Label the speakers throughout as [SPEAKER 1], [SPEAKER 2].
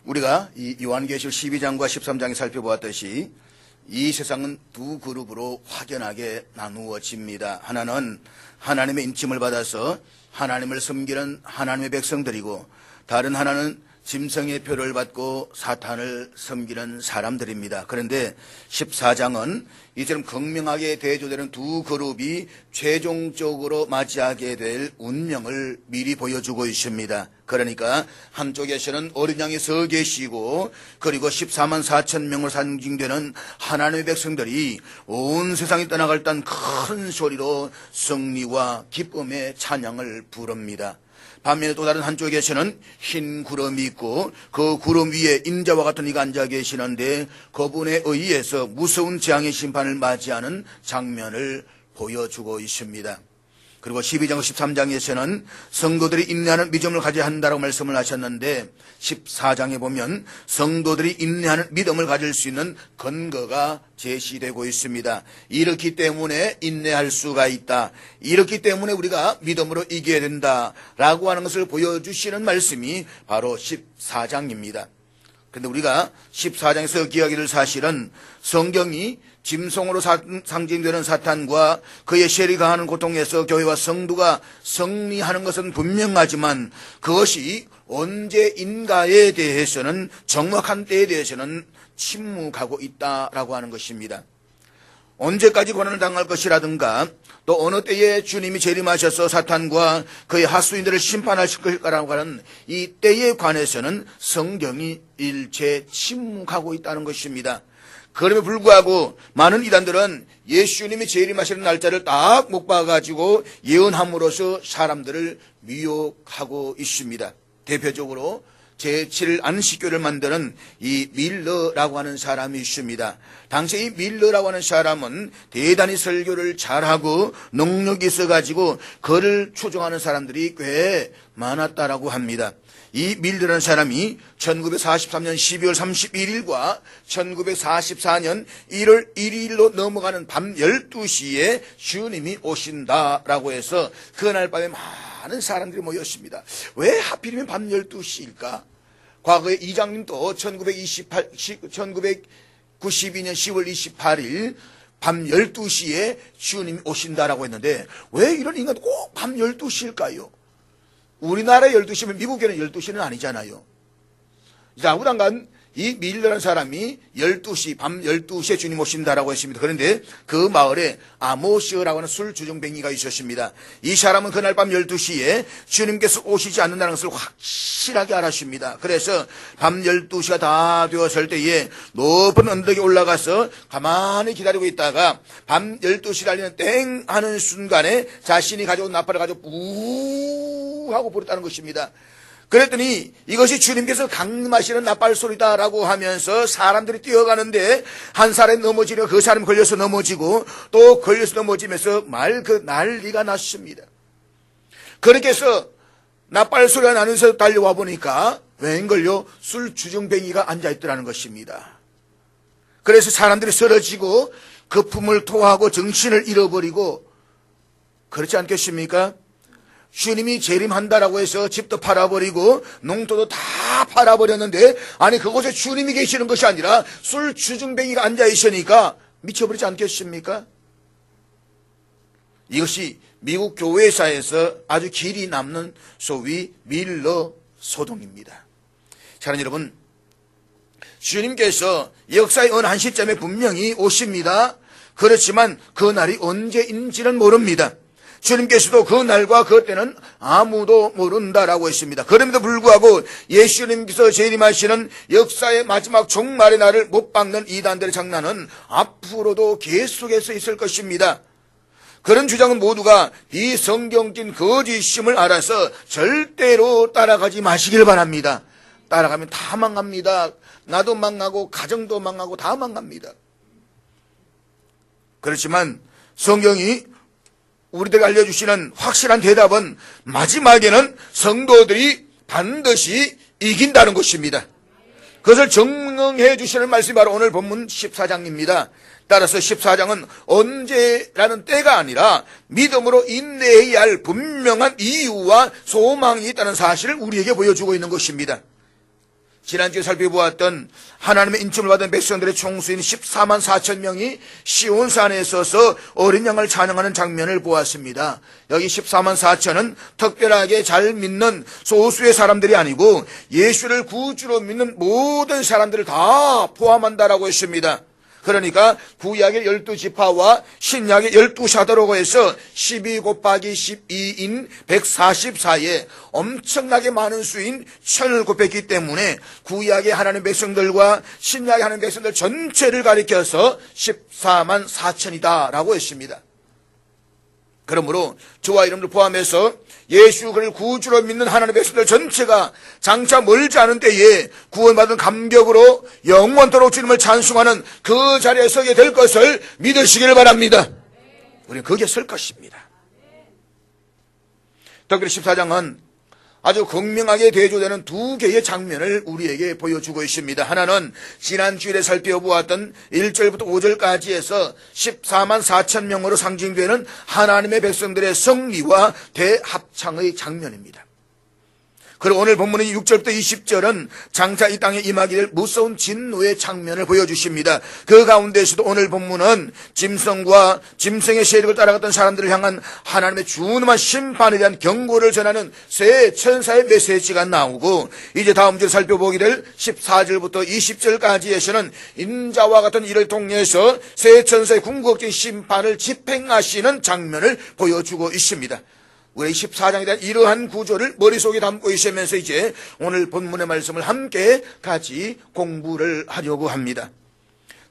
[SPEAKER 1] 우리가 이 요한계시록 12장과 13장에 살펴보았듯이 이 세상은 두 그룹으로 확연하게 나누어집니다. 하나는 하나님의 인침을 받아서 하나님을 섬기는 하나님의 백성들이고, 다른 하나는 짐승의 표를 받고 사탄을 섬기는 사람들입니다. 그런데 14장은 이처럼 극명하게 대조되는 두 그룹이 최종적으로 맞이하게 될 운명을 미리 보여주고 있습니다. 그러니까 한쪽에서는 어린 양이 서 계시고, 그리고 14만 4천 명으로 상징되는 하나님의 백성들이 온 세상에 떠나갈 땐 큰 소리로 승리와 기쁨의 찬양을 부릅니다. 반면에 또 다른 한쪽에서는 흰 구름이 있고, 그 구름 위에 인자와 같은 이가 앉아 계시는데 그분에 의해서 무서운 재앙의 심판을 맞이하는 장면을 보여주고 있습니다. 그리고 12장 13장에서는 성도들이 인내하는 믿음을 가져야 한다고 말씀을 하셨는데, 14장에 보면 성도들이 인내하는 믿음을 가질 수 있는 근거가 제시되고 있습니다. 이렇기 때문에 인내할 수가 있다, 이렇기 때문에 우리가 믿음으로 이겨야 된다라고 하는 것을 보여주시는 말씀이 바로 14장입니다. 그런데 우리가 14장에서 기억하기를, 사실은 성경이 짐승으로 상징되는 사탄과 그의 세력이 가하는 고통에서 교회와 성도가 승리하는 것은 분명하지만, 그것이 언제인가에 대해서는, 정확한 때에 대해서는 침묵하고 있다라고 하는 것입니다. 언제까지 고난을 당할 것이라든가, 또 어느 때에 주님이 재림하셔서 사탄과 그의 하수인들을 심판하실 것일까라고 하는 이 때에 관해서는 성경이 일체 침묵하고 있다는 것입니다. 그럼에도 불구하고 많은 이단들은 예수님이 재림하시는 날짜를 딱 못 봐가지고 예언함으로써 사람들을 미혹하고 있습니다. 대표적으로 제7일 안식교를 만드는 이 밀러라고 하는 사람이 있습니다. 당시 이 밀러라고 하는 사람은 대단히 설교를 잘하고 능력이 있어가지고 그를 추종하는 사람들이 꽤 많았다라고 합니다. 이 밀러라는 사람이 1943년 12월 31일과 1944년 1월 1일로 넘어가는 밤 12시에 주님이 오신다라고 해서 그날 밤에 많은 사람들이 모였습니다. 왜 하필이면 밤 12시일까? 과거에 이장님도 1992년 10월 28일 밤 12시에 주님이 오신다라고 했는데, 왜 이런 인간도 꼭 밤 12시일까요? 우리나라 12시면 미국에는 12시는 아니잖아요. 자, 아무튼간 이 밀러라는 사람이 12시, 밤 12시에 주님 오신다라고 했습니다. 그런데 그 마을에 아모스라고 하는 술주정뱅이가 있었습니다. 이 사람은 그날 밤 12시에 주님께서 오시지 않는다는 것을 확실하게 알았습니다. 그래서 밤 12시가 다 되었을 때에 높은 언덕에 올라가서 가만히 기다리고 있다가 밤 12시 달리는 땡 하는 순간에 자신이 가져온 나팔을 가지고 뿌 하고 부르다는 것입니다. 그랬더니 이것이 주님께서 강림하시는 나팔 소리다라고 하면서 사람들이 뛰어가는데, 한 사람이 넘어지려 그 사람이 걸려서 넘어지고 또 걸려서 넘어지면서 난리가 났습니다. 그렇게 해서 나팔 소리가 나면서 달려와 보니까 웬걸요, 술주정뱅이가 앉아있더라는 것입니다. 그래서 사람들이 쓰러지고 거품을 토하고 정신을 잃어버리고, 그렇지 않겠습니까? 주님이 재림한다라고 해서 집도 팔아버리고 농토도 다 팔아버렸는데, 아니 그곳에 주님이 계시는 것이 아니라 술주정뱅이가 앉아있으니까 미쳐버리지 않겠습니까? 이것이 미국 교회사에서 아주 길이 남는 소위 밀러 소동입니다. 사랑하는 여러분, 주님께서 역사의 어느 한 시점에 분명히 오십니다. 그렇지만 그 날이 언제인지는 모릅니다. 주님께서도 그 날과 그 때는 아무도 모른다라고 했습니다. 그럼에도 불구하고 예수님께서 재림하시는 역사의 마지막 종말의 날을 못 박는 이단들의 장난은 앞으로도 계속해서 있을 것입니다. 그런 주장은 모두가 비성경적인 거짓임을 알아서 절대로 따라가지 마시길 바랍니다. 따라가면 다 망합니다. 나도 망하고 가정도 망하고 다 망합니다. 그렇지만 성경이 우리들에게 알려주시는 확실한 대답은 마지막에는 성도들이 반드시 이긴다는 것입니다. 그것을 증명해 주시는 말씀이 바로 오늘 본문 14장입니다. 따라서 14장은 언제라는 때가 아니라 믿음으로 인내해야 할 분명한 이유와 소망이 있다는 사실을 우리에게 보여주고 있는 것입니다. 지난주에 살펴보았던 하나님의 인침을 받은 백성들의 총수인 14만 4천 명이 시온산에 서서 어린 양을 찬양하는 장면을 보았습니다. 여기 14만 4천은 특별하게 잘 믿는 소수의 사람들이 아니고 예수를 구주로 믿는 모든 사람들을 다 포함한다라고 했습니다. 그러니까 구약의 12지파와 신약의 12사도라고 해서 12 곱하기 12인 144에 엄청나게 많은 수인 1000을 곱했기 때문에 구약의 하나님 백성들과 신약의 하나님 백성들 전체를 가리켜서 14만 4천이다 라고 했습니다. 그러므로 주와 이름을 포함해서 예수 그를 구주로 믿는 하나님의 백성들 전체가 장차 멀지 않은 때에 구원받은 감격으로 영원토록 주님을 찬송하는 그 자리에 서게 될 것을 믿으시기를 바랍니다. 우리는 거기에 설 것입니다. 특별히 14장은 아주 극명하게 대조되는 두 개의 장면을 우리에게 보여주고 있습니다. 하나는 지난 주일에 살펴보았던 1절부터 5절까지 해서 14만 4천 명으로 상징되는 하나님의 백성들의 승리와 대합창의 장면입니다. 그리고 오늘 본문의 6절부터 20절은 장차 이 땅에 임하게 될 무서운 진노의 장면을 보여주십니다. 그 가운데서도 오늘 본문은 짐승과 짐승의 세력을 따라갔던 사람들을 향한 하나님의 준엄한 심판에 대한 경고를 전하는 새 천사의 메시지가 나오고, 이제 다음 절 살펴보게 될 14절부터 20절까지에서는 인자와 같은 이를 통해서 새 천사의 궁극적인 심판을 집행하시는 장면을 보여주고 있습니다. 우리 14장에 대한 이러한 구조를 머릿속에 담고 있으면서 이제 오늘 본문의 말씀을 함께 같이 공부를 하려고 합니다.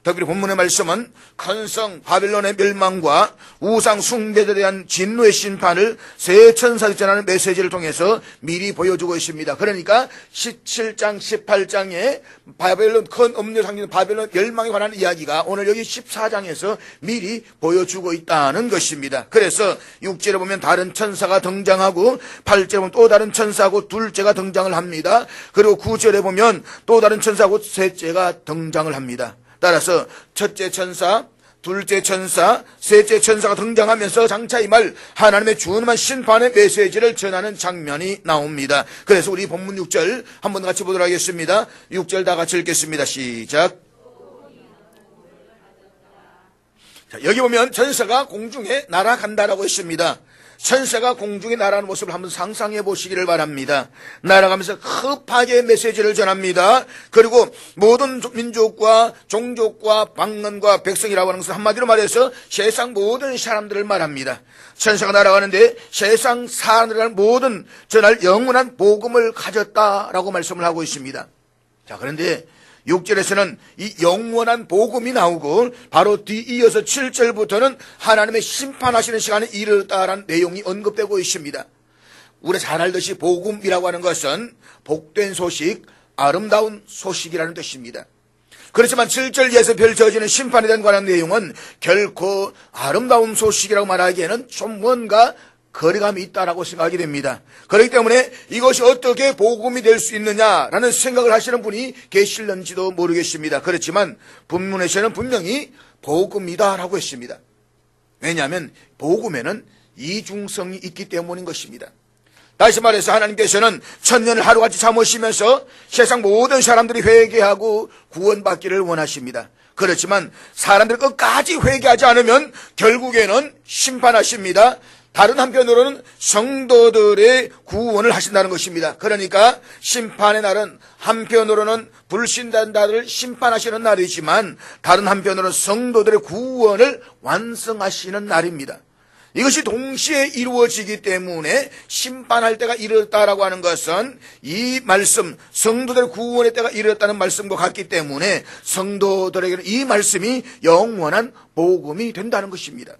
[SPEAKER 1] 특별히 본문의 말씀은 큰 성 바벨론의 멸망과 우상 숭배에 대한 진노의 심판을 새 천사가 전하는 메시지를 통해서 미리 보여주고 있습니다. 그러니까 17장 18장에 바벨론 큰 음료 상징 바벨론 멸망에 관한 이야기가 오늘 여기 14장에서 미리 보여주고 있다는 것입니다. 그래서 6절에 보면 다른 천사가 등장하고 8절에 보면 또 다른 천사하고 둘째가 등장을 합니다. 그리고 9절에 보면 또 다른 천사하고 셋째가 등장을 합니다. 따라서 첫째 천사, 둘째 천사, 셋째 천사가 등장하면서 장차 임할 하나님의 준엄한 심판의 메시지를 전하는 장면이 나옵니다. 그래서 우리 본문 6절 한번 같이 보도록 하겠습니다. 6절 다 같이 읽겠습니다. 시작. 자, 여기 보면 천사가 공중에 날아간다라고 했습니다. 천사가 공중에 날아가는 모습을 한번 상상해 보시기를 바랍니다. 날아가면서 급하게 메시지를 전합니다. 그리고 모든 민족과 종족과 방언과 백성이라고 하는 것은 한마디로 말해서 세상 모든 사람들을 말합니다. 천사가 날아가는데 세상 사람들을 모든 전할 영원한 복음을 가졌다라고 말씀을 하고 있습니다. 자, 그런데 6절에서는 이 영원한 복음이 나오고 바로 뒤이어서 7절부터는 하나님의 심판하시는 시간에 이르렀다라는 내용이 언급되고 있습니다. 우리가 잘 알듯이 복음이라고 하는 것은 복된 소식, 아름다운 소식이라는 뜻입니다. 그렇지만 7절 이하에서 펼쳐지는 심판에 대한 관한 내용은 결코 아름다운 소식이라고 말하기에는 좀 뭔가 거리감이 있다라고 생각이 됩니다. 그렇기 때문에 이것이 어떻게 복음이 될 수 있느냐라는 생각을 하시는 분이 계실는지도 모르겠습니다. 그렇지만 본문에서는 분명히 복음이다라고 했습니다. 왜냐하면 복음에는 이중성이 있기 때문인 것입니다. 다시 말해서 하나님께서는 천년을 하루같이 참으시면서 세상 모든 사람들이 회개하고 구원받기를 원하십니다. 그렇지만 사람들이 끝까지 회개하지 않으면 결국에는 심판하십니다. 다른 한편으로는 성도들의 구원을 하신다는 것입니다. 그러니까 심판의 날은 한편으로는 불신자들을 심판하시는 날이지만 다른 한편으로는 성도들의 구원을 완성하시는 날입니다. 이것이 동시에 이루어지기 때문에 심판할 때가 이르렀다라고 하는 것은 이 말씀, 성도들의 구원의 때가 이르렀다는 말씀과 같기 때문에 성도들에게는 이 말씀이 영원한 복음이 된다는 것입니다.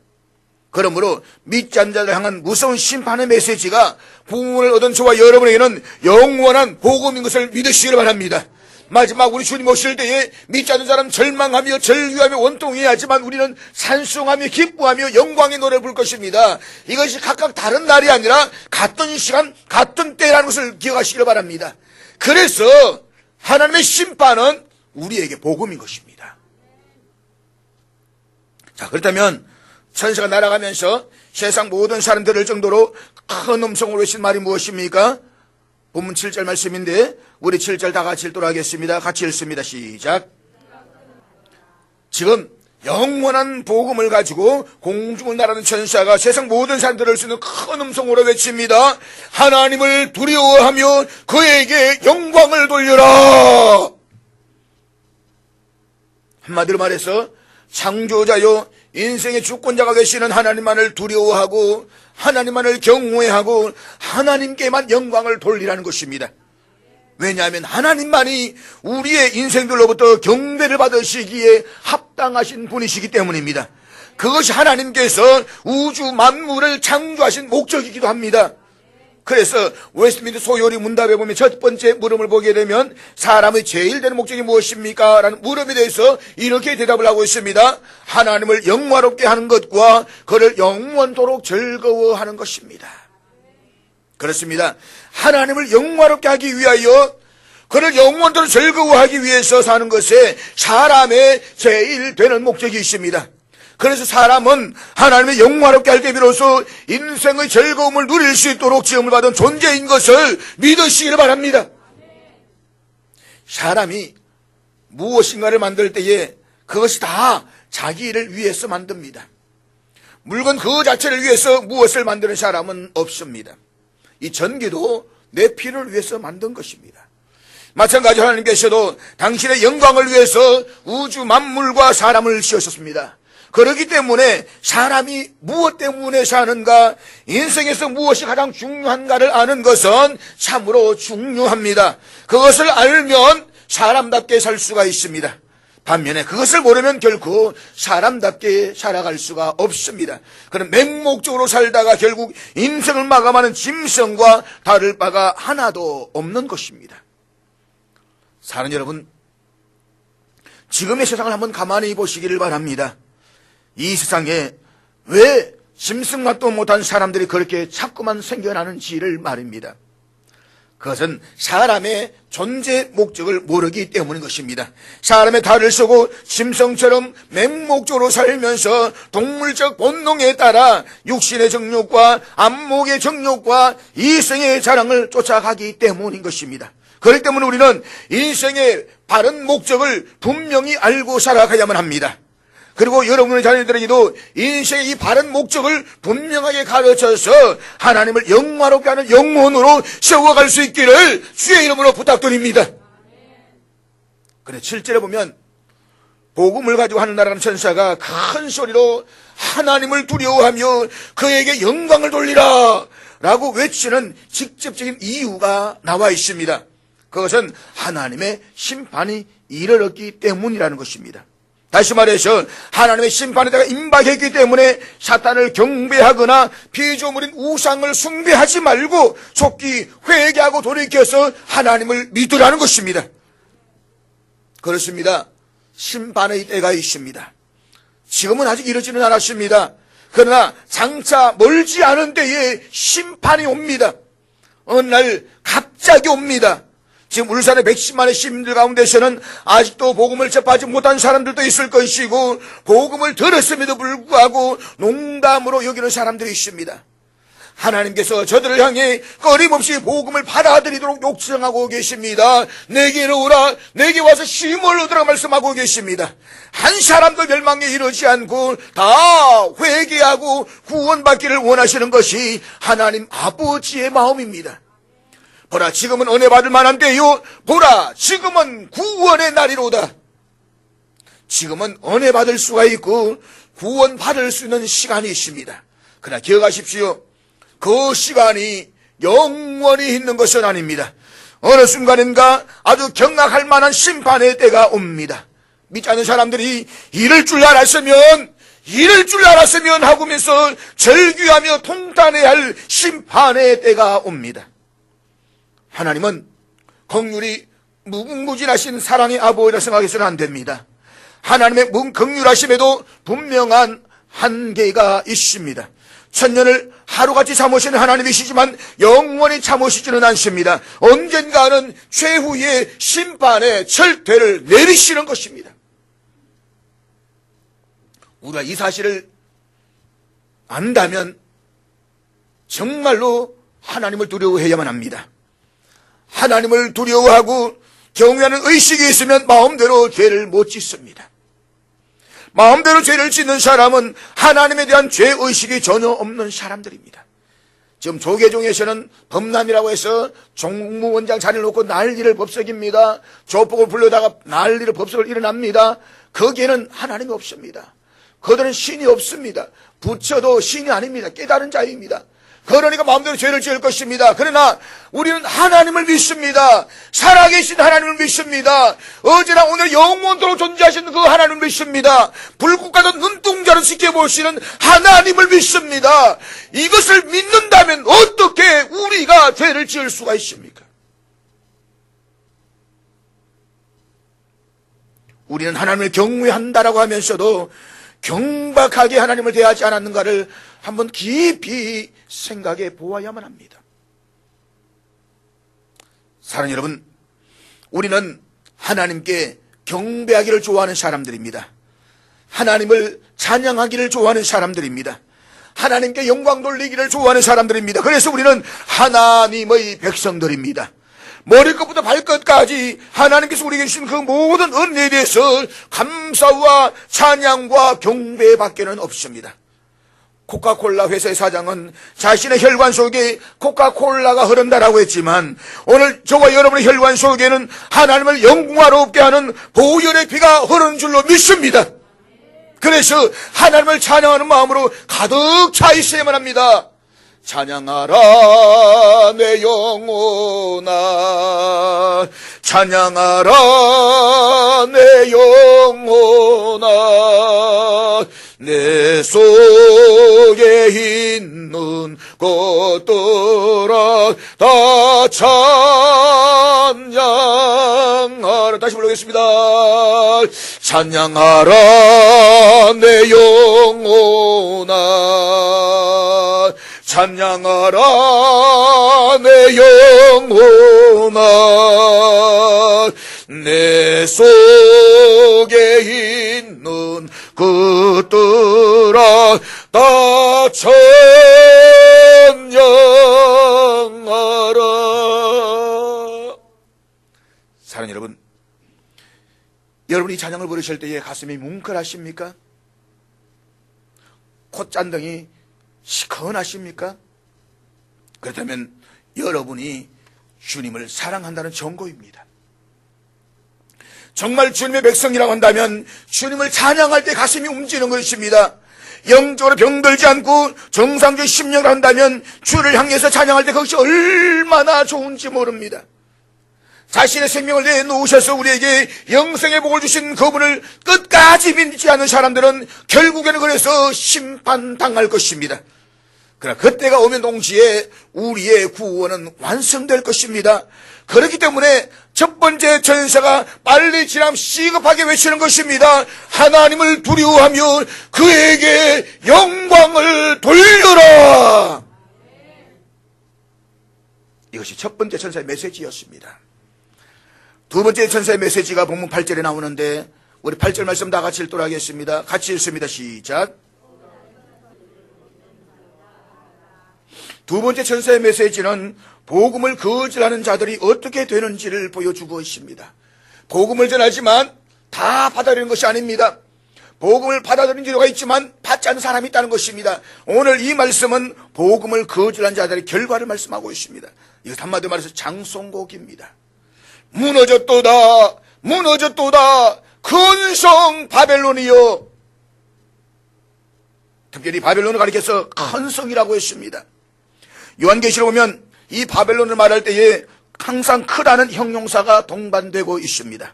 [SPEAKER 1] 그러므로 믿지 않는 자들을 향한 무서운 심판의 메시지가 구원을 얻은 저와 여러분에게는 영원한 복음인 것을 믿으시기를 바랍니다. 마지막 우리 주님 오실 때에 믿지 않는 사람 절망하며 절규하며 원통해야 하지만 우리는 찬송하며 기뻐하며 영광의 노래를 부를 것입니다. 이것이 각각 다른 날이 아니라 같은 시간 같은 때라는 것을 기억하시기를 바랍니다. 그래서 하나님의 심판은 우리에게 복음인 것입니다. 자, 그렇다면 천사가 날아가면서 세상 모든 사람 들을 정도로 큰 음성으로 외친 말이 무엇입니까? 본문 7절 말씀인데 우리 7절 다 같이 읽도록 하겠습니다. 같이 읽습니다. 시작. 지금 영원한 복음을 가지고 공중을 날아는 천사가 세상 모든 사람들을 알 수 있는 큰 음성으로 외칩니다. 하나님을 두려워하며 그에게 영광을 돌려라. 한마디로 말해서 창조자요 인생의 주권자가 되시는 하나님만을 두려워하고 하나님만을 경외하고 하나님께만 영광을 돌리라는 것입니다. 왜냐하면 하나님만이 우리의 인생들로부터 경배를 받으시기에 합당하신 분이시기 때문입니다. 그것이 하나님께서 우주 만물을 창조하신 목적이기도 합니다. 그래서 웨스트민스터 소요리 문답에 보면 첫 번째 물음을 보게 되면 사람의 제일 되는 목적이 무엇입니까? 라는 물음에 대해서 이렇게 대답을 하고 있습니다. 하나님을 영화롭게 하는 것과 그를 영원토록 즐거워하는 것입니다. 그렇습니다. 하나님을 영화롭게 하기 위하여 그를 영원토록 즐거워하기 위해서 사는 것에 사람의 제일 되는 목적이 있습니다. 그래서 사람은 하나님의 영화롭게 할 때 비로소 인생의 즐거움을 누릴 수 있도록 지음을 받은 존재인 것을 믿으시기를 바랍니다. 사람이 무엇인가를 만들 때에 그것이 다 자기 일을 위해서 만듭니다. 물건 그 자체를 위해서 무엇을 만드는 사람은 없습니다. 이 전기도 내 필요를 위해서 만든 것입니다. 마찬가지로 하나님께서도 당신의 영광을 위해서 우주 만물과 사람을 지으셨습니다. 그렇기 때문에 사람이 무엇 때문에 사는가, 인생에서 무엇이 가장 중요한가를 아는 것은 참으로 중요합니다. 그것을 알면 사람답게 살 수가 있습니다. 반면에 그것을 모르면 결코 사람답게 살아갈 수가 없습니다. 그럼 맹목적으로 살다가 결국 인생을 마감하는 짐승과 다를 바가 하나도 없는 것입니다. 사는 여러분, 지금의 세상을 한번 가만히 보시기를 바랍니다. 이 세상에 왜 짐승맛도 못한 사람들이 그렇게 자꾸만 생겨나는지를 말입니다. 그것은 사람의 존재 목적을 모르기 때문인 것입니다. 사람의 탈을 쓰고 짐승처럼 맹목적으로 살면서 동물적 본능에 따라 육신의 정욕과 안목의 정욕과 이성의 자랑을 쫓아가기 때문인 것입니다. 그렇기 때문에 우리는 인생의 바른 목적을 분명히 알고 살아가야만 합니다. 그리고 여러분의 자녀들에게도 인생의 이 바른 목적을 분명하게 가르쳐서 하나님을 영화롭게 하는 영혼으로 세워갈 수 있기를 주의 이름으로 부탁드립니다. 그런데 실제로 보면 복음을 가지고 하늘나라는 천사가 큰 소리로 하나님을 두려워하며 그에게 영광을 돌리라 라고 외치는 직접적인 이유가 나와 있습니다. 그것은 하나님의 심판이 이르렀기 때문이라는 것입니다. 다시 말해서 하나님의 심판의 때가 임박했기 때문에 사탄을 경배하거나 피조물인 우상을 숭배하지 말고 속히 회개하고 돌이켜서 하나님을 믿으라는 것입니다. 그렇습니다. 심판의 때가 있습니다. 지금은 아직 이르지는 않았습니다. 그러나 장차 멀지 않은 때에 심판이 옵니다. 어느 날 갑자기 옵니다. 지금 울산의 110만의 시민들 가운데서는 아직도 복음을 접하지 못한 사람들도 있을 것이고 복음을 들었음에도 불구하고 농담으로 여기는 사람들이 있습니다. 하나님께서 저들을 향해 끊임없이 복음을 받아들이도록 요청하고 계십니다. 내게로 오라, 내게 와서 쉼을 얻으라 말씀하고 계십니다. 한 사람도 멸망에 이르지 않고 다 회개하고 구원받기를 원하시는 것이 하나님 아버지의 마음입니다. 보라, 지금은 은혜 받을 만한 때요. 보라, 지금은 구원의 날이로다. 지금은 은혜 받을 수가 있고 구원 받을 수 있는 시간이 있습니다. 그러나 기억하십시오. 그 시간이 영원히 있는 것은 아닙니다. 어느 순간인가 아주 경악할 만한 심판의 때가 옵니다. 믿지 않는 사람들이 이럴 줄 알았으면 하고면서 절규하며 통탄해야 할 심판의 때가 옵니다. 하나님은 긍휼이 무궁무진하신 사랑의 아버지라 생각해서는 안 됩니다. 하나님의 긍휼하심에도 분명한 한계가 있습니다. 천년을 하루같이 참으시는 하나님이시지만 영원히 참으시지는 않습니다. 언젠가는 최후의 심판의 철퇴를 내리시는 것입니다. 우리가 이 사실을 안다면 정말로 하나님을 두려워해야만 합니다. 하나님을 두려워하고 경외하는 의식이 있으면 마음대로 죄를 못 짓습니다. 마음대로 죄를 짓는 사람은 하나님에 대한 죄의식이 전혀 없는 사람들입니다. 지금 조계종에서는 범람이라고 해서 종무원장 자리를 놓고 난리를 법석입니다. 조폭을 불러다가 난리를 법석을 일어납니다. 거기에는 하나님이 없습니다. 그들은 신이 없습니다. 부처도 신이 아닙니다. 깨달은 자입니다. 그러니까 마음대로 죄를 지을 것입니다. 그러나 우리는 하나님을 믿습니다. 살아계신 하나님을 믿습니다. 어제나 오늘 영원토록 존재하시는 그 하나님을 믿습니다. 불꽃 같은 눈동자를 지켜보시는 하나님을 믿습니다. 이것을 믿는다면 어떻게 우리가 죄를 지을 수가 있습니까? 우리는 하나님을 경외한다라고 하면서도 경박하게 하나님을 대하지 않았는가를 한번 깊이 생각해 보아야만 합니다. 사랑하는 여러분, 우리는 하나님께 경배하기를 좋아하는 사람들입니다. 하나님을 찬양하기를 좋아하는 사람들입니다. 하나님께 영광 돌리기를 좋아하는 사람들입니다. 그래서 우리는 하나님의 백성들입니다. 머리끝부터 발끝까지 하나님께서 우리에게 주신 그 모든 은혜에 대해서 감사와 찬양과 경배밖에는 없습니다. 코카콜라 회사의 사장은 자신의 혈관 속에 코카콜라가 흐른다라고 했지만 오늘 저와 여러분의 혈관 속에는 하나님을 영광하러 없게 하는 보혈의 피가 흐르는 줄로 믿습니다. 그래서 하나님을 찬양하는 마음으로 가득 차 있어야만 합니다. 찬양하라 내 영혼아, 찬양하라 내 영혼아, 내 속에 있는 것들아 다 찬양하라. 다시 불러보겠습니다. 찬양하라 내 영혼아, 찬양하라 내 영혼아, 내 속에 있는 것들아 다 찬양하라. 사랑하는 여러분, 여러분이 찬양을 부르실 때에 가슴이 뭉클하십니까? 콧잔등이 시큰하십니까? 그렇다면 여러분이 주님을 사랑한다는 증거입니다. 정말 주님의 백성이라고 한다면 주님을 찬양할 때 가슴이 움직이는 것입니다. 영적으로 병들지 않고 정상적인 심령을 한다면 주를 향해서 찬양할 때 그것이 얼마나 좋은지 모릅니다. 자신의 생명을 내놓으셔서 우리에게 영생의 복을 주신 그분을 끝까지 믿지 않는 사람들은 결국에는 그래서 심판당할 것입니다. 그러나 그때가 오면 동시에 우리의 구원은 완성될 것입니다. 그렇기 때문에 첫 번째 전사가 빨리 지나면 시급하게 외치는 것입니다. 하나님을 두려워하며 그에게 영광을 돌려라. 이것이 첫 번째 천사의 메시지였습니다. 두 번째 천사의 메시지가 본문 8절에 나오는데 우리 8절 말씀 다 같이 읽도록 하겠습니다. 같이 읽습니다. 시작. 두 번째 천사의 메시지는 복음을 거절하는 자들이 어떻게 되는지를 보여주고 있습니다. 복음을 전하지만 다 받아들이는 것이 아닙니다. 복음을 받아들이는 자가 있지만 받지 않는 사람이 있다는 것입니다. 오늘 이 말씀은 복음을 거절한 자들의 결과를 말씀하고 있습니다. 이것 한마디로 말해서 장송곡입니다. 무너졌도다, 무너졌도다, 큰 성 바벨론이여. 특별히 바벨론을 가리켜서 큰 성이라고 했습니다. 요한계시록 보면 이 바벨론을 말할 때에 항상 크다는 형용사가 동반되고 있습니다.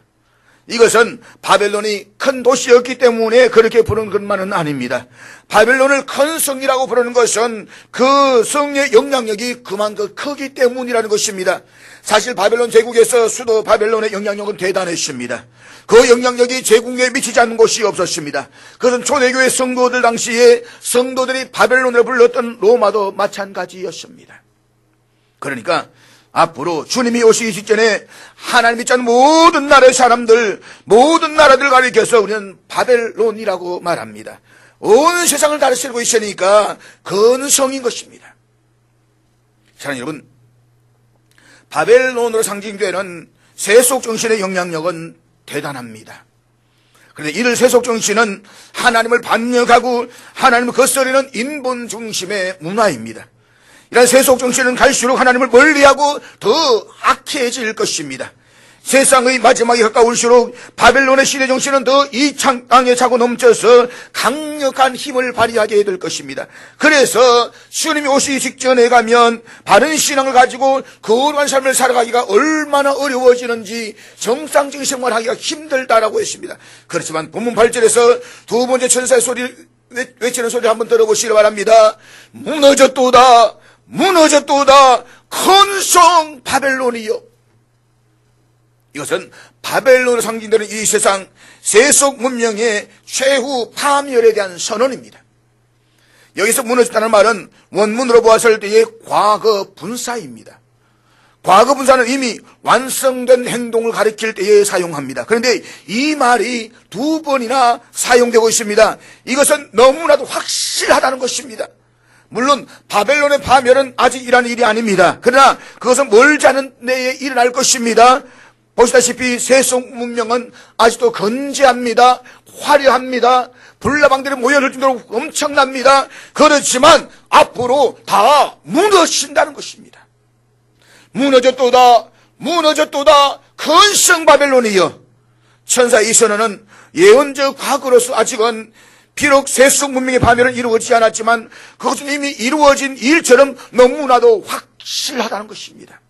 [SPEAKER 1] 이것은 바벨론이 큰 도시였기 때문에 그렇게 부르는 것만은 아닙니다. 바벨론을 큰 성이라고 부르는 것은 그 성의 영향력이 그만큼 크기 때문이라는 것입니다. 사실 바벨론 제국에서 수도 바벨론의 영향력은 대단했습니다. 그 영향력이 제국에 미치지 않는 곳이 없었습니다. 그것은 초대교회 성도들 당시에 성도들이 바벨론을 불렀던 로마도 마찬가지였습니다. 그러니까 앞으로 주님이 오시기 직전에 하나님 믿지 않는 모든 나라의 사람들, 모든 나라들 가리켜서 우리는 바벨론이라고 말합니다. 온 세상을 다스리고 있으니까 큰 성인 것입니다. 사랑하는 여러분, 바벨론으로 상징되는 세속정신의 영향력은 대단합니다. 그런데 이들 세속정신은 하나님을 반역하고 하나님을 거스르는 인본 중심의 문화입니다. 이런 세속정신은 갈수록 하나님을 멀리하고 더 악해질 것입니다. 세상의 마지막이 가까울수록 바벨론의 시대정신은 더 이 땅에 차고 넘쳐서 강력한 힘을 발휘하게 될 것입니다. 그래서 주님이 오시기 직전에 가면 바른 신앙을 가지고 거룩한 삶을 살아가기가 얼마나 어려워지는지 정상적인 생활하기가 힘들다라고 했습니다. 그렇지만 본문 8절에서 두 번째 천사의 소리 외치는 소리를 한번 들어보시기 바랍니다. 무너졌도다 무너졌도다 큰 성 바벨론이여. 이것은 바벨론으로 상징되는 이 세상 세속 문명의 최후 파멸에 대한 선언입니다. 여기서 무너졌다는 말은 원문으로 보았을 때의 과거 분사입니다. 과거 분사는 이미 완성된 행동을 가리킬 때에 사용합니다. 그런데 이 말이 두 번이나 사용되고 있습니다. 이것은 너무나도 확실하다는 것입니다. 물론 바벨론의 파멸은 아직 일어난 일이 아닙니다. 그러나 그것은 멀지 않은 내에 일어날 것입니다. 보시다시피 세속 문명은 아직도 건재합니다. 화려합니다. 불나방들이 모여들 정도로 엄청납니다. 그렇지만 앞으로 다 무너진다는 것입니다. 무너졌도다 무너졌도다 큰 성 바벨론이여. 천사 이 선언은 예언적 과거로서 아직은 비록 세속 문명의 파멸은 이루어지지 않았지만 그것은 이미 이루어진 일처럼 너무나도 확실하다는 것입니다.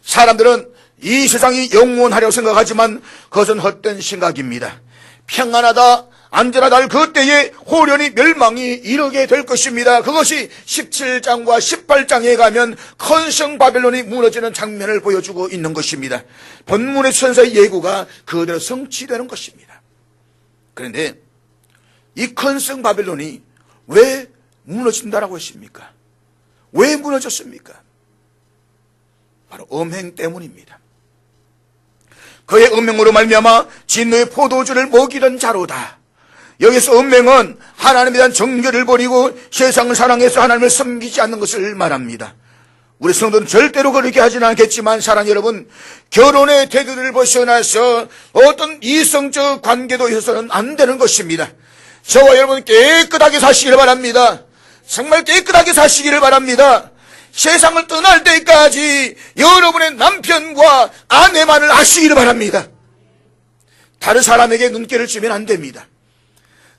[SPEAKER 1] 사람들은 이 세상이 영원하려고 생각하지만 그것은 헛된 생각입니다. 평안하다 안전하다 할 그때에 호련히 멸망이 이르게 될 것입니다. 그것이 17장과 18장에 가면 큰 성 바벨론이 무너지는 장면을 보여주고 있는 것입니다. 본문의 천사의 예고가 그대로 성취되는 것입니다. 그런데 이 큰 성 바벨론이 왜 무너진다라고 했습니까? 왜 무너졌습니까? 바로 음행 때문입니다. 그의 음행으로 말미암아 진노의 포도주를 먹이던 자로다. 여기서 음행은 하나님에 대한 정죄를 버리고 세상을 사랑해서 하나님을 섬기지 않는 것을 말합니다. 우리 성도는 절대로 그렇게 하지는 않겠지만 사랑 여러분, 결혼의 태도를 벗어나서 어떤 이성적 관계도 있어서는 안 되는 것입니다. 저와 여러분 깨끗하게 사시기를 바랍니다. 정말 깨끗하게 사시기를 바랍니다. 세상을 떠날 때까지 여러분의 남편과 아내만을 아시기를 바랍니다. 다른 사람에게 눈길을 주면 안 됩니다.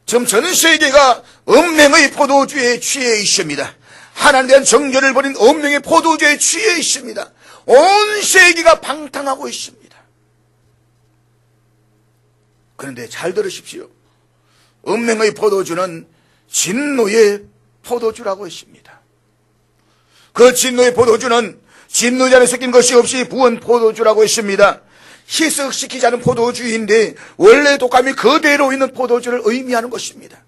[SPEAKER 1] 지금 전 세계가 음행의 포도주에 취해 있습니다. 하나님에 대한 정죄를 버린 음행의 포도주에 취해 있습니다. 온 세계가 방탕하고 있습니다. 그런데 잘 들으십시오. 음행의 포도주는 진노의 포도주라고 했습니다. 그 진노의 포도주는 진노의 잔에 섞인 것이 없이 부은 포도주라고 했습니다. 희석시키지 않은 포도주인데 원래 독감이 그대로 있는 포도주를 의미하는 것입니다.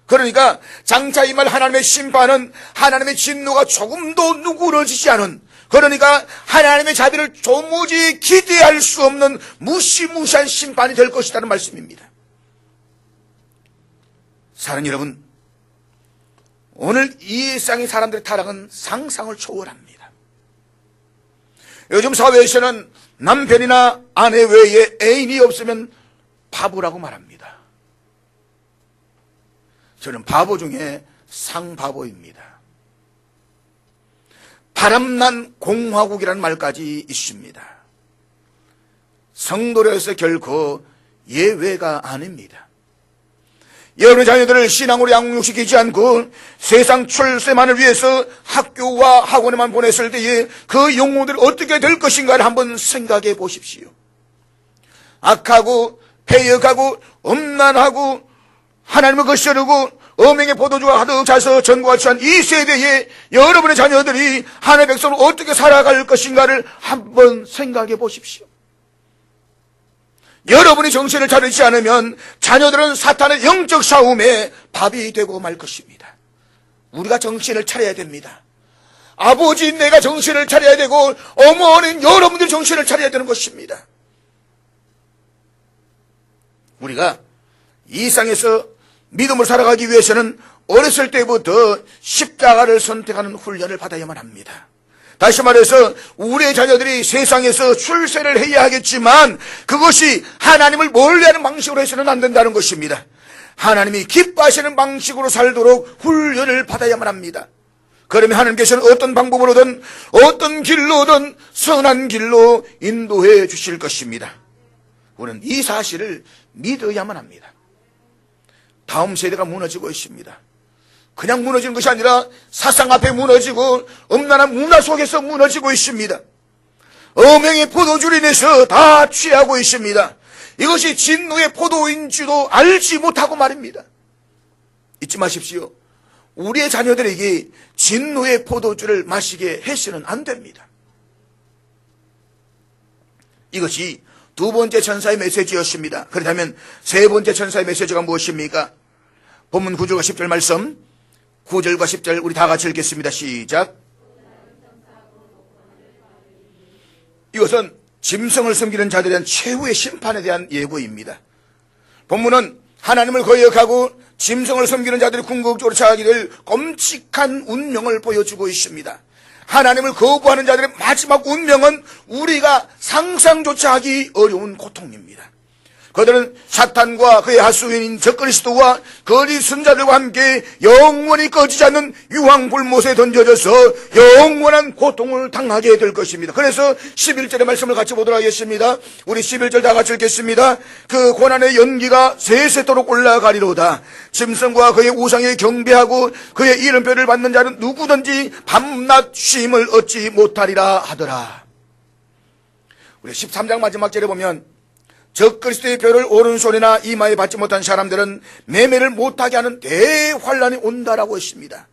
[SPEAKER 1] 그러니까 장차 임할 하나님의 심판은 하나님의 진노가 조금도 누그러지지 않은, 그러니까 하나님의 자비를 도무지 기대할 수 없는 무시무시한 심판이 될 것이라는 말씀입니다. 사랑하는 여러분, 오늘 이 세상의 사람들의 타락은 상상을 초월합니다. 요즘 사회에서는 남편이나 아내 외에 애인이 없으면 바보라고 말합니다. 저는 바보 중에 상바보입니다. 바람난 공화국이라는 말까지 있습니다. 성도로서 결코 예외가 아닙니다. 여러분의 자녀들을 신앙으로 양육시키지 않고 세상 출세만을 위해서 학교와 학원에만 보냈을 때에 그 영혼들이 어떻게 될 것인가를 한번 생각해 보십시오. 악하고 패역하고 음란하고 하나님을 거스르고 음행의 포도주가 가득 차서 전과 취한 이 세대에 여러분의 자녀들이 하나님의 백성으로 어떻게 살아갈 것인가를 한번 생각해 보십시오. 여러분이 정신을 차리지 않으면 자녀들은 사탄의 영적 싸움에 밥이 되고 말 것입니다. 우리가 정신을 차려야 됩니다. 아버지 내가 정신을 차려야 되고 어머니는 여러분들 정신을 차려야 되는 것입니다. 우리가 이 세상에서 믿음으로 살아가기 위해서는 어렸을 때부터 십자가를 선택하는 훈련을 받아야만 합니다. 다시 말해서 우리의 자녀들이 세상에서 출세를 해야 하겠지만 그것이 하나님을 멀리하는 방식으로 해서는 안 된다는 것입니다. 하나님이 기뻐하시는 방식으로 살도록 훈련을 받아야만 합니다. 그러면 하나님께서는 어떤 방법으로든 어떤 길로든 선한 길로 인도해 주실 것입니다. 우리는 이 사실을 믿어야만 합니다. 다음 세대가 무너지고 있습니다. 그냥 무너지는 것이 아니라 사상 앞에 무너지고 엄난한 문화 속에서 무너지고 있습니다. 어명의 포도주를 인해서 다 취하고 있습니다. 이것이 진노의 포도인 줄도 알지 못하고 말입니다. 잊지 마십시오. 우리의 자녀들에게 진노의 포도주를 마시게 해서는 안 됩니다. 이것이 두 번째 천사의 메시지였습니다. 그렇다면 세 번째 천사의 메시지가 무엇입니까? 본문 9절과 10절 말씀, 9절과 10절 우리 다 같이 읽겠습니다. 시작. 이것은 짐승을 섬기는 자들에 대한 최후의 심판에 대한 예고입니다. 본문은 하나님을 거역하고 짐승을 섬기는 자들이 궁극적으로 처하게 될 끔찍한 운명을 보여주고 있습니다. 하나님을 거부하는 자들의 마지막 운명은 우리가 상상조차 하기 어려운 고통입니다. 그들은 사탄과 그의 하수인인 적그리스도와 거짓 선자들과 함께 영원히 꺼지지 않는 유황불못에 던져져서 영원한 고통을 당하게 될 것입니다. 그래서 11절의 말씀을 같이 보도록 하겠습니다. 우리 11절 다 같이 읽겠습니다. 그 고난의 연기가 세세토록 올라가리로다. 짐승과 그의 우상에 경배하고 그의 이름표를 받는 자는 누구든지 밤낮 쉼을 얻지 못하리라 하더라. 우리 13장 마지막 절에 보면 적그리스도의 표를 오른손이나 이마에 받지 못한 사람들은 매매를 못하게 하는 대환란이 온다라고 했습니다.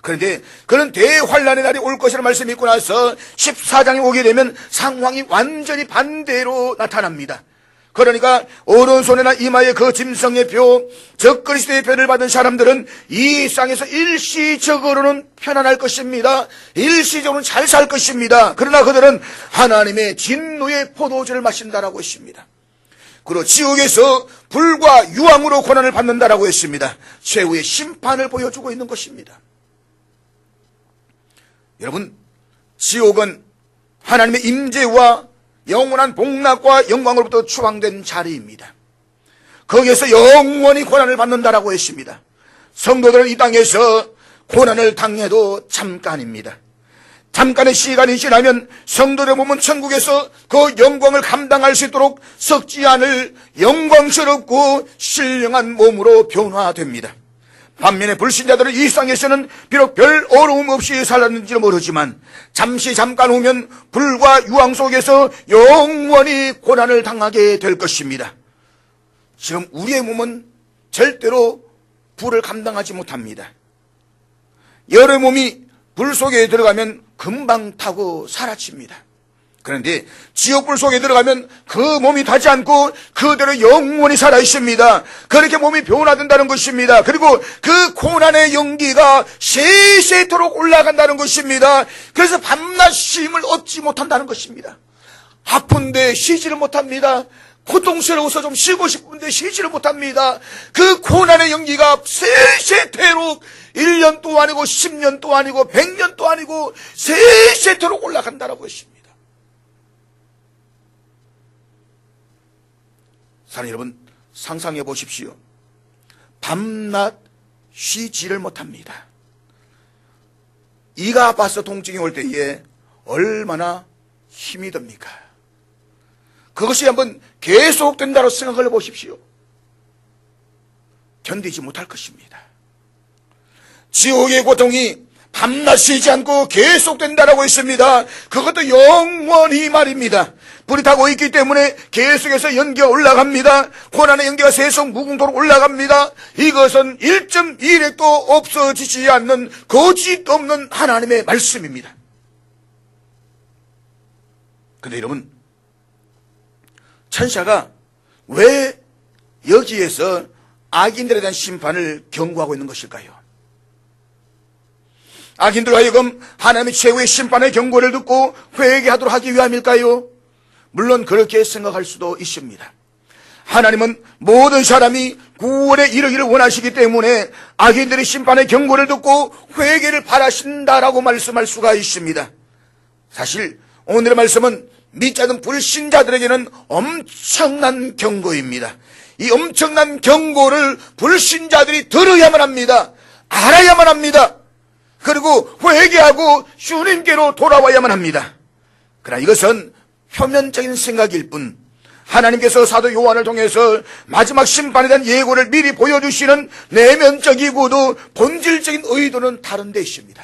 [SPEAKER 1] 그런데 그런 대환란의 날이 올 것이라는 말씀이 있고 나서 14장에 오게 되면 상황이 완전히 반대로 나타납니다. 그러니까 오른손이나 이마에 그 짐승의 표, 적그리스도의 표를 받은 사람들은 이 땅에서 일시적으로는 편안할 것입니다. 일시적으로는 잘 살 것입니다. 그러나 그들은 하나님의 진노의 포도주를 마신다라고 했습니다. 그리고 지옥에서 불과 유황으로 고난을 받는다라고 했습니다. 최후의 심판을 보여주고 있는 것입니다. 여러분, 지옥은 하나님의 임재와 영원한 복락과 영광으로부터 추방된 자리입니다. 거기에서 영원히 고난을 받는다라고 했습니다. 성도들은 이 땅에서 고난을 당해도 잠깐입니다. 잠깐의 시간이 지나면 성도들의 몸은 천국에서 그 영광을 감당할 수 있도록 썩지 않을 영광스럽고 신령한 몸으로 변화됩니다. 반면에 불신자들은 이 땅에서는 비록 별 어려움 없이 살았는지는 모르지만 잠깐 후면 불과 유황 속에서 영원히 고난을 당하게 될 것입니다. 지금 우리의 몸은 절대로 불을 감당하지 못합니다. 여러 몸이 불 속에 들어가면 금방 타고 사라집니다. 그런데 지옥불 속에 들어가면 그 몸이 타지 않고 그대로 영원히 살아있습니다. 그렇게 몸이 변화된다는 것입니다. 그리고 그 고난의 연기가 세세토록 올라간다는 것입니다. 그래서 밤낮 쉼을 얻지 못한다는 것입니다. 아픈데 쉬지를 못합니다. 고통스러워서 좀 쉬고 싶은데 쉬지를 못합니다. 그 고난의 연기가 세세토록 1년도 아니고 10년도 아니고 100년도 아니고 세세토록 올라간다라고 했습니다. 사랑하는 여러분, 상상해 보십시오. 밤낮 쉬지를 못합니다. 이가 아파서 통증이 올 때에 얼마나 힘이 듭니까? 그것이 한번 계속된다고 생각을 해보십시오. 견디지 못할 것입니다. 지옥의 고통이 밤낮 쉬지 않고 계속된다라고 했습니다. 그것도 영원히 말입니다. 불이 타고 있기 때문에 계속해서 연기가 올라갑니다. 고난의 연기가 세속 무궁토록 올라갑니다. 이것은 1.1핵도 없어지지 않는 거짓 없는 하나님의 말씀입니다. 근데 여러분, 천사가 왜 여기에서 악인들에 대한 심판을 경고하고 있는 것일까요? 악인들 하여금 하나님의 최후의 심판의 경고를 듣고 회개하도록 하기 위함일까요? 물론 그렇게 생각할 수도 있습니다. 하나님은 모든 사람이 구원에 이르기를 원하시기 때문에 악인들의 심판의 경고를 듣고 회개를 바라신다라고 말씀할 수가 있습니다. 사실 오늘의 말씀은 믿지 않는 불신자들에게는 엄청난 경고입니다. 이 엄청난 경고를 불신자들이 들어야만 합니다. 알아야만 합니다. 그리고 회개하고 주님께로 돌아와야만 합니다. 그러나 이것은 표면적인 생각일 뿐, 하나님께서 사도 요한을 통해서 마지막 심판에 대한 예고를 미리 보여주시는 내면적이고도 본질적인 의도는 다른 데 있습니다.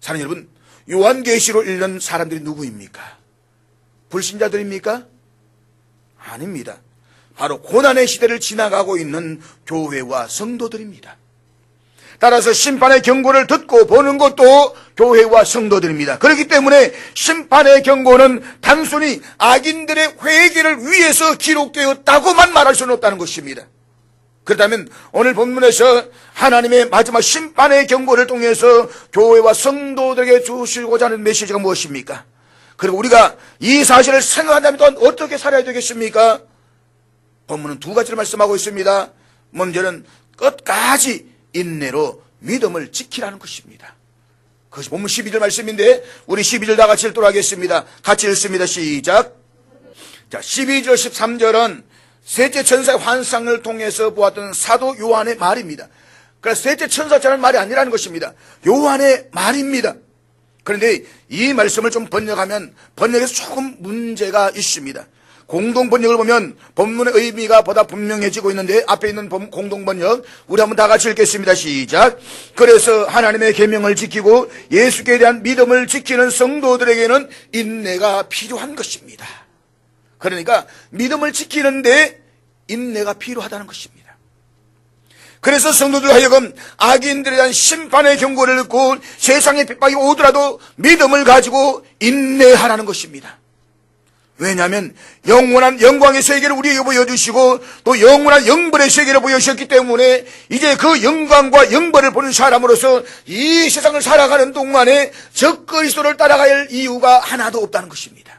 [SPEAKER 1] 사랑하는 여러분, 요한계시로 읽는 사람들이 누구입니까? 불신자들입니까? 아닙니다. 바로 고난의 시대를 지나가고 있는 교회와 성도들입니다. 따라서 심판의 경고를 듣고 보는 것도 교회와 성도들입니다. 그렇기 때문에 심판의 경고는 단순히 악인들의 회개를 위해서 기록되었다고만 말할 수는 없다는 것입니다. 그렇다면 오늘 본문에서 하나님의 마지막 심판의 경고를 통해서 교회와 성도들에게 주시고자 하는 메시지가 무엇입니까? 그리고 우리가 이 사실을 생각한다면 또한 어떻게 살아야 되겠습니까? 본문은 두 가지를 말씀하고 있습니다. 먼저는 끝까지 인내로 믿음을 지키라는 것입니다. 그것이 본문 12절 말씀인데 우리 12절 다 같이 읽도록 하겠습니다. 같이 읽습니다. 시작. 자, 12절 13절은 셋째 천사의 환상을 통해서 보았던 사도 요한의 말입니다. 그래서 셋째 천사처럼 말이 아니라는 것입니다. 요한의 말입니다. 그런데 이 말씀을 좀 번역하면 번역에서 조금 문제가 있습니다. 공동번역을 보면 본문의 의미가 보다 분명해지고 있는데 앞에 있는 공동번역 우리 한번 다 같이 읽겠습니다. 시작. 그래서 하나님의 계명을 지키고 예수께 대한 믿음을 지키는 성도들에게는 인내가 필요한 것입니다. 그러니까 믿음을 지키는데 인내가 필요하다는 것입니다. 그래서 성도들 하여금 악인들에 대한 심판의 경고를 듣고 세상의 핍박이 오더라도 믿음을 가지고 인내하라는 것입니다. 왜냐하면 영원한 영광의 세계를 우리에게 보여주시고 또 영원한 영벌의 세계를 보여주셨기 때문에 이제 그 영광과 영벌을 보는 사람으로서 이 세상을 살아가는 동안에 적그리스도를 따라가야 할 이유가 하나도 없다는 것입니다.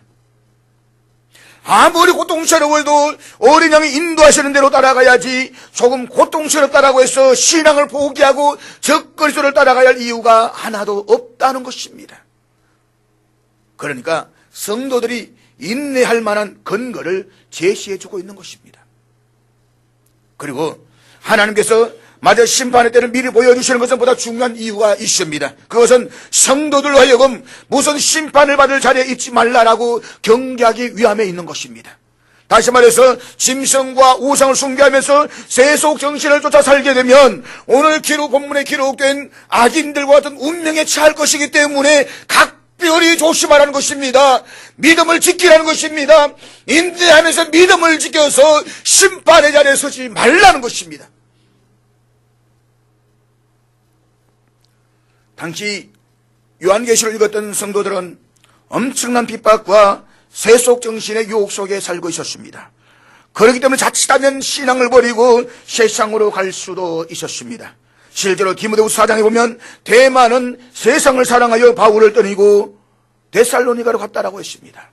[SPEAKER 1] 아무리 고통스러워도 어린 양이 인도하시는 대로 따라가야지 조금 고통스럽다라고 해서 신앙을 포기하고 적그리스도를 따라가야 할 이유가 하나도 없다는 것입니다. 그러니까 성도들이 인내할 만한 근거를 제시해주고 있는 것입니다. 그리고 하나님께서 마저 심판의 때를 미리 보여주시는 것은 보다 중요한 이유가 있습니다. 그것은 성도들로 하여금 무슨 심판을 받을 자리에 있지 말라라고 경계하기 위함에 있는 것입니다. 다시 말해서 짐승과 우상을 숭배하면서 세속 정신을 쫓아 살게 되면 오늘 본문에 기록된 악인들과 같은 운명에 처할 것이기 때문에 각별히 조심하라는 것입니다. 믿음을 지키라는 것입니다. 인내하면서 믿음을 지켜서 심판의 자리에 서지 말라는 것입니다. 당시 요한계시를 읽었던 성도들은 엄청난 핍박과 세속 정신의 유혹 속에 살고 있었습니다. 그렇기 때문에 자칫하면 신앙을 버리고 세상으로 갈 수도 있었습니다. 실제로 디모데후서 4장에 보면 대만은 세상을 사랑하여 바울을 떠나고 데살로니가로 갔다라고 했습니다.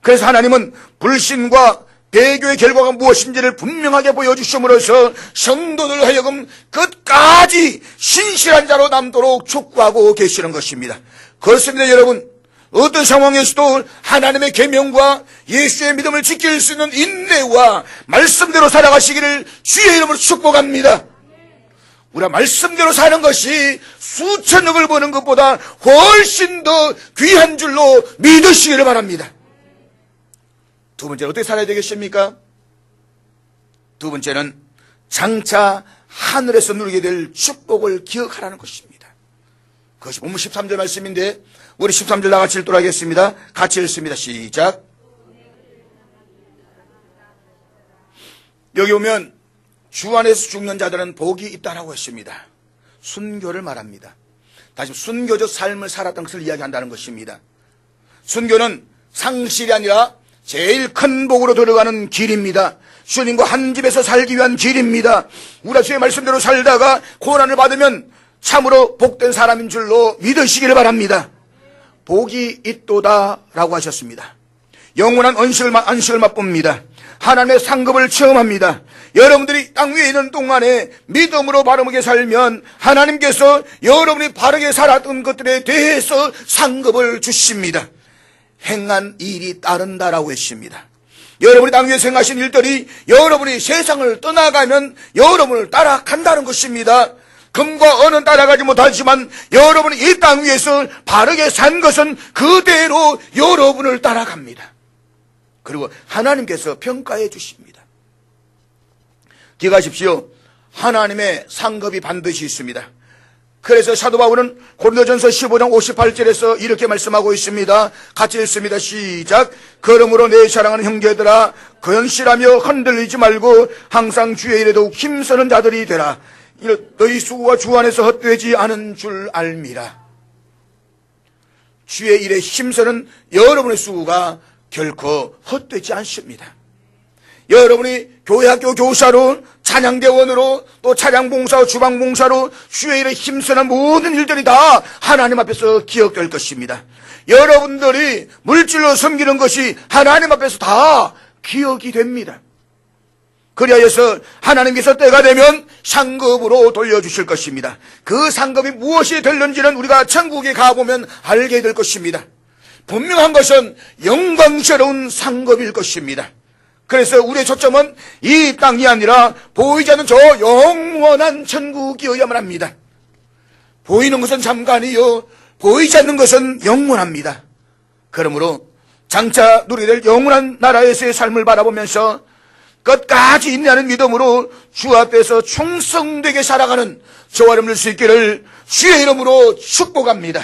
[SPEAKER 1] 그래서 하나님은 불신과 배교의 결과가 무엇인지를 분명하게 보여주심으로써 성도들 하여금 끝까지 신실한 자로 남도록 촉구하고 계시는 것입니다. 그렇습니다. 여러분, 어떤 상황에서도 하나님의 계명과 예수의 믿음을 지킬 수 있는 인내와 말씀대로 살아가시기를 주의 이름으로 축복합니다. 우리가 말씀대로 사는 것이 수천억을 버는 것보다 훨씬 더 귀한 줄로 믿으시기를 바랍니다. 두 번째는 어떻게 살아야 되겠습니까? 두 번째는 장차 하늘에서 누리게 될 축복을 기억하라는 것입니다. 그것이 본문 13절 말씀인데 우리 13절 나같이 읽도록 하겠습니다. 같이 읽습니다. 시작. 여기 오면 주 안에서 죽는 자들은 복이 있다라고 했습니다. 순교를 말합니다. 다시 순교적 삶을 살았던 것을 이야기한다는 것입니다. 순교는 상실이 아니라 제일 큰 복으로 들어가는 길입니다. 주님과 한 집에서 살기 위한 길입니다. 우리가 주의 말씀대로 살다가 고난을 받으면 참으로 복된 사람인 줄로 믿으시기를 바랍니다. 복이 있도다 라고 하셨습니다. 영원한 안식을 맛봅니다. 하나님의 상급을 체험합니다. 여러분들이 땅 위에 있는 동안에 믿음으로 바르게 살면 하나님께서 여러분이 바르게 살았던 것들에 대해서 상급을 주십니다. 행한 일이 따른다라고 했습니다. 여러분이 땅 위에 생하신 일들이 여러분이 세상을 떠나가면 여러분을 따라간다는 것입니다. 금과 은은 따라가지 못하지만 여러분이 이 땅 위에서 바르게 산 것은 그대로 여러분을 따라갑니다. 그리고 하나님께서 평가해 주십니다. 기억하십시오. 하나님의 상급이 반드시 있습니다. 그래서 사도 바울은 고린도전서 15장 58절에서 이렇게 말씀하고 있습니다. 같이 읽습니다. 시작. 그러므로 내 사랑하는 형제들아 근실하며 흔들리지 말고 항상 주의 일에 더욱 힘쓰는 자들이 되라. 너희 수고가 주 안에서 헛되지 않은 줄 알미라. 주의 일에 힘쓰는 여러분의 수고가 결코 헛되지 않습니다. 여러분이 교회학교 교사로, 찬양대원으로, 또 차량봉사, 주방봉사로 주의 일에 힘쓰는 모든 일들이 다 하나님 앞에서 기억될 것입니다. 여러분들이 물질로 섬기는 것이 하나님 앞에서 다 기억이 됩니다. 그리하여서 하나님께서 때가 되면 상급으로 돌려주실 것입니다. 그 상급이 무엇이 될는지는 우리가 천국에 가보면 알게 될 것입니다. 분명한 것은 영광스러운 상급일 것입니다. 그래서 우리의 초점은 이 땅이 아니라 보이지 않는 저 영원한 천국이어야만 합니다. 보이는 것은 잠깐이요, 보이지 않는 것은 영원합니다. 그러므로 장차 누리게 될 영원한 나라에서의 삶을 바라보면서 끝까지 인내하는 믿음으로 주 앞에서 충성되게 살아가는 저와 여러분들 수 있기를 주의 이름으로 축복합니다.